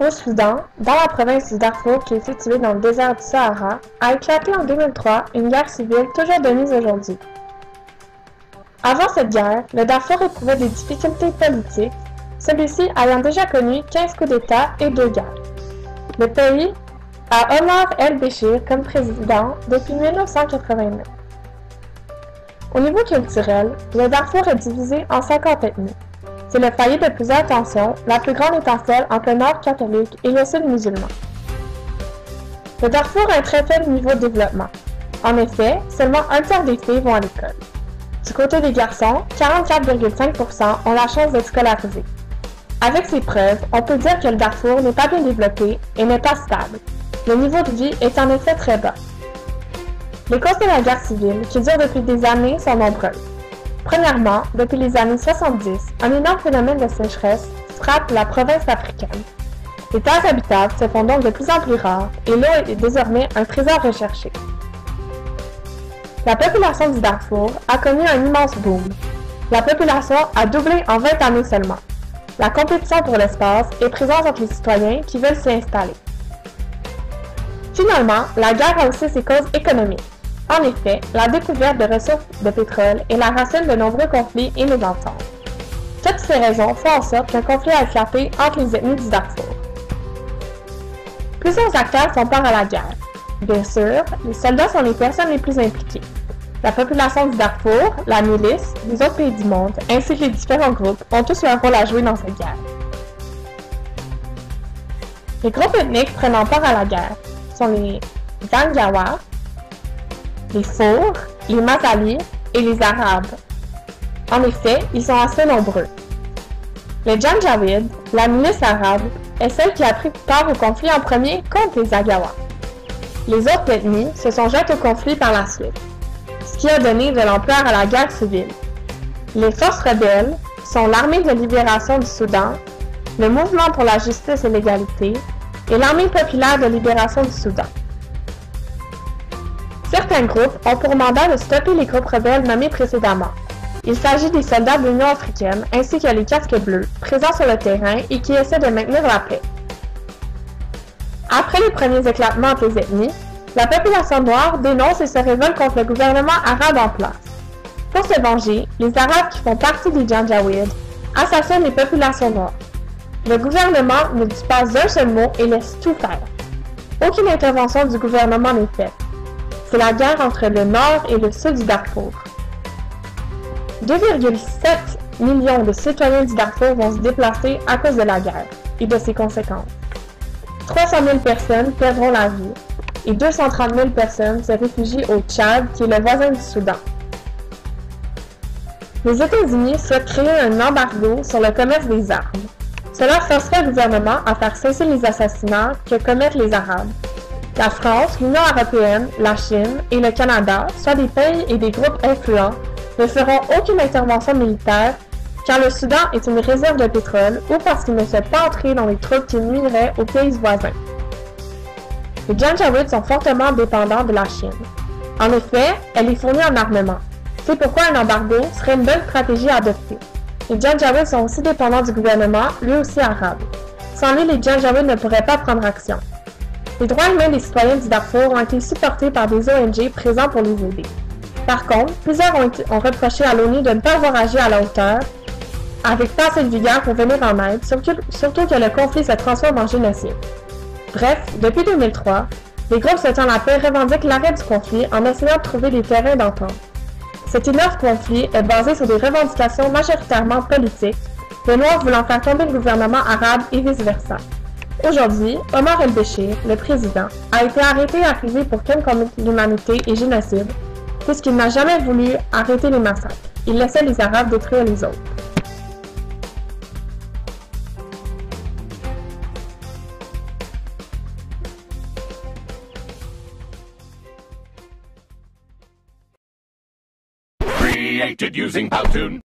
Au Soudan, dans la province du Darfour qui est située dans le désert du Sahara, a éclaté en 2003 une guerre civile toujours de mise aujourd'hui. Avant cette guerre, le Darfour éprouvait des difficultés politiques, celui-ci ayant déjà connu 15 coups d'État et 2 guerres. Le pays a Omar el-Béchir comme président depuis 1989. Au niveau culturel, le Darfour est divisé en 50 ethnies. C'est le foyer de plusieurs tensions, la plus grande étant celle entre le nord catholique et le sud musulman. Le Darfour a un très faible niveau de développement. En effet, seulement un tiers des filles vont à l'école. Du côté des garçons, 44,5% ont la chance d'être scolarisés. Avec ces preuves, on peut dire que le Darfour n'est pas bien développé et n'est pas stable. Le niveau de vie est en effet très bas. Les causes de la guerre civile, qui dure depuis des années, sont nombreuses. Premièrement, depuis les années 70, un énorme phénomène de sécheresse frappe la province africaine. Les terres habitables se font donc de plus en plus rares et l'eau est désormais un trésor recherché. La population du Darfour a connu un immense boom. La population a doublé en 20 années seulement. La compétition pour l'espace est présente entre les citoyens qui veulent s'y installer. Finalement, la guerre a aussi ses causes économiques. En effet, la découverte de ressources de pétrole est la racine de nombreux conflits et mésententes. Toutes ces raisons font en sorte qu'un conflit a éclaté entre les ethnies du Darfour. Plusieurs acteurs font part à la guerre. Bien sûr, les soldats sont les personnes les plus impliquées. La population du Darfour, la milice, les autres pays du monde, ainsi que les différents groupes ont tous un rôle à jouer dans cette guerre. Les groupes ethniques prenant part à la guerre sont les Zangawa, les Fours, les Masalis et les Arabes. En effet, ils sont assez nombreux. Les Janjaweed, la milice arabe, est celle qui a pris part au conflit en premier contre les Agawa. Les autres ethnies se sont jointes au conflit par la suite, ce qui a donné de l'ampleur à la guerre civile. Les forces rebelles sont l'Armée de libération du Soudan, le Mouvement pour la justice et l'égalité et l'Armée populaire de libération du Soudan. Certains groupes ont pour mandat de stopper les groupes rebelles nommés précédemment. Il s'agit des soldats de l'Union africaine ainsi que les casques bleus, présents sur le terrain et qui essaient de maintenir la paix. Après les premiers éclatements entre les ethnies, la population noire dénonce et se révolte contre le gouvernement arabe en place. Pour se venger, les Arabes qui font partie des Janjaweed assassinent les populations noires. Le gouvernement ne dit pas un seul mot et laisse tout faire. Aucune intervention du gouvernement n'est faite. C'est la guerre entre le nord et le sud du Darfour. 2,7 millions de citoyens du Darfour vont se déplacer à cause de la guerre et de ses conséquences. 300 000 personnes perdront la vie et 230 000 personnes se réfugient au Tchad, qui est le voisin du Soudan. Les États-Unis souhaitent créer un embargo sur le commerce des armes. Cela forcerait le gouvernement à faire cesser les assassinats que commettent les Arabes. La France, l'Union européenne, la Chine et le Canada, soit des pays et des groupes influents, ne feront aucune intervention militaire car le Soudan est une réserve de pétrole ou parce qu'il ne fait pas entrer dans les troupes qui nuiraient aux pays voisins. Les Janjaweed sont fortement dépendants de la Chine. En effet, elle les fournit en armement. C'est pourquoi un embargo serait une bonne stratégie à adopter. Les Janjaweed sont aussi dépendants du gouvernement, lui aussi arabe. Sans lui, les Janjaweed ne pourraient pas prendre action. Les droits humains des citoyens du Darfour ont été supportés par des ONG présents pour les aider. Par contre, plusieurs ont reproché à l'ONU de ne pas avoir agi à la hauteur, avec pas assez de vigueur pour venir en aide, surtout que le conflit se transforme en génocide. Bref, depuis 2003, les groupes souhaitant la paix revendiquent l'arrêt du conflit en essayant de trouver des terrains d'entente. Cet énorme conflit est basé sur des revendications majoritairement politiques, les Noirs voulant faire tomber le gouvernement arabe et vice-versa. Aujourd'hui, Omar el-Béchir, le président, a été arrêté et accusé pour crimes contre l'humanité et génocide, puisqu'il n'a jamais voulu arrêter les massacres. Il laissait les Arabes détruire les autres. Created using Powtoon.